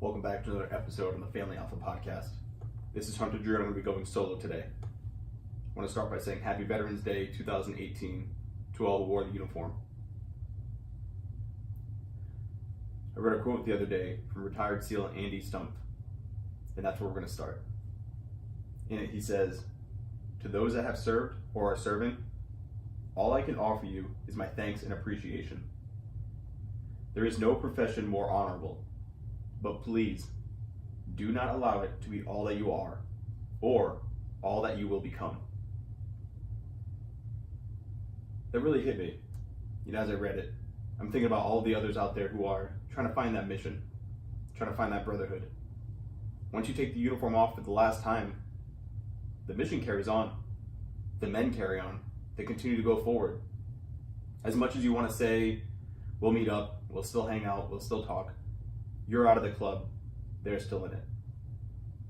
Welcome back to another episode on the Family Alpha Podcast. This is Hunter Drew and I'm going to be going solo today. I want to start by saying Happy Veterans Day 2018 to all who wore the uniform. I read a quote the other day from retired SEAL Andy Stump, and that's where we're going to start. In it he says, "To those that have served or are serving, all I can offer you is my thanks and appreciation. There is no profession more honorable, but please do not allow it to be all that you are or all that you will become." That really hit me, as I read it. I'm thinking about all the others out there who are trying to find that mission, trying to find that brotherhood. Once you take the uniform off for the last time, the mission carries on. The men carry on. They continue to go forward. As much as you want to say, we'll meet up, we'll still hang out, we'll still talk, you're out of the club, they're still in it.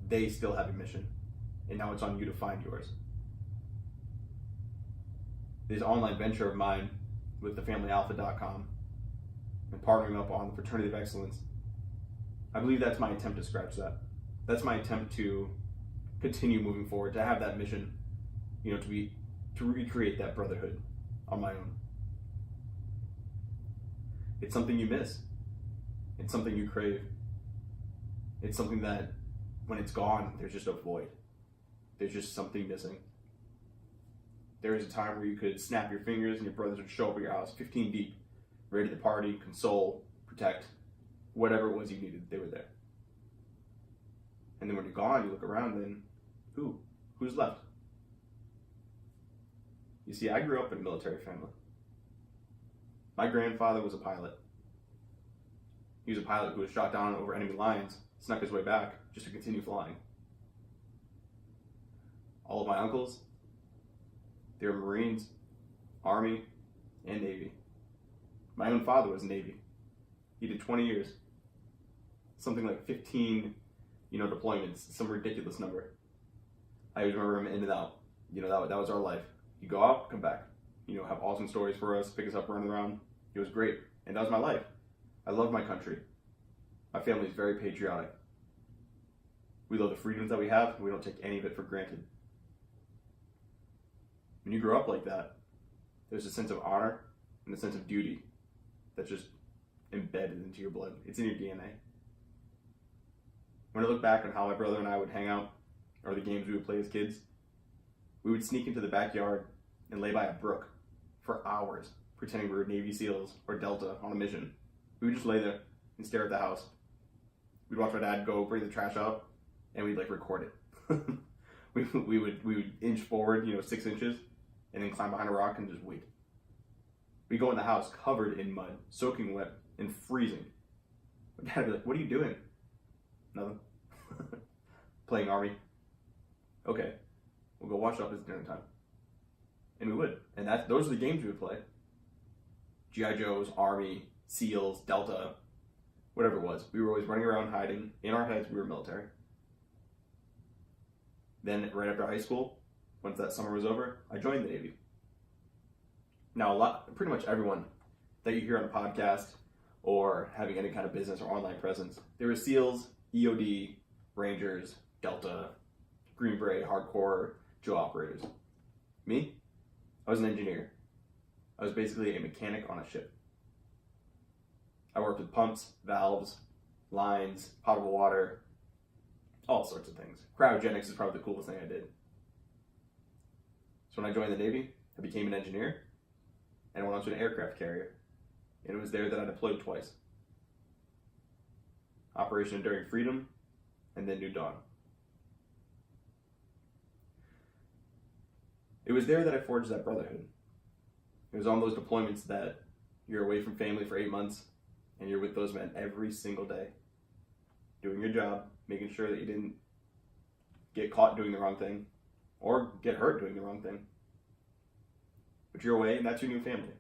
They still have a mission, and now it's on you to find yours. This online venture of mine with thefamilyalpha.com and partnering up on the Fraternity of Excellence, I believe that's my attempt to scratch that. That's my attempt to continue moving forward, to have that mission, to recreate that brotherhood on my own. It's something you miss. It's something you crave. It's something that when it's gone, there's just a void. There's just something missing. There was a time where you could snap your fingers and your brothers would show up at your house 15 deep, ready to party, console, protect, whatever it was you needed, they were there. And then when you're gone, you look around and who's left? You see, I grew up in a military family. My grandfather was a pilot. He was a pilot who was shot down over enemy lines, snuck his way back just to continue flying. All of my uncles, they were Marines, Army, and Navy. My own father was Navy. He did 20 years. Something like 15, deployments, some ridiculous number. I always remember him in and out. That was our life. He'd go out, come back. Have awesome stories for us, pick us up, run around. It was great. And that was my life. I love my country. My family is very patriotic. We love the freedoms that we have, and we don't take any of it for granted. When you grow up like that, there's a sense of honor and a sense of duty that's just embedded into your blood. It's in your DNA. When I look back on how my brother and I would hang out, or the games we would play as kids, we would sneak into the backyard and lay by a brook for hours, pretending we were Navy SEALs or Delta on a mission. We would just lay there and stare at the house. We'd watch my dad go bring the trash out, and we'd record it. we would inch forward, 6 inches, and then climb behind a rock and just wait. We'd go in the house covered in mud, soaking wet, and freezing. My dad would be like, "What are you doing?" "Nothing." "Playing Army." "Okay, we'll go wash up, it's dinner time." And we would. And those are the games we would play. G.I. Joes, Army, SEALs, Delta, whatever it was. We were always running around hiding. In our heads, we were military. Then, right after high school, once that summer was over, I joined the Navy. Now, pretty much everyone that you hear on a podcast or having any kind of business or online presence, there were SEALs, EOD, Rangers, Delta, Green Beret, Hardcore, Joe Operators. Me? I was an engineer. I was basically a mechanic on a ship. I worked with pumps, valves, lines, potable water, all sorts of things. Cryogenics is probably the coolest thing I did. So when I joined the Navy, I became an engineer, and I went on to an aircraft carrier. And it was there that I deployed twice. Operation Enduring Freedom, and then New Dawn. It was there that I forged that brotherhood. It was on those deployments that you're away from family for 8 months, and you're with those men every single day, doing your job, making sure that you didn't get caught doing the wrong thing, or get hurt doing the wrong thing. But you're away, and that's your new family.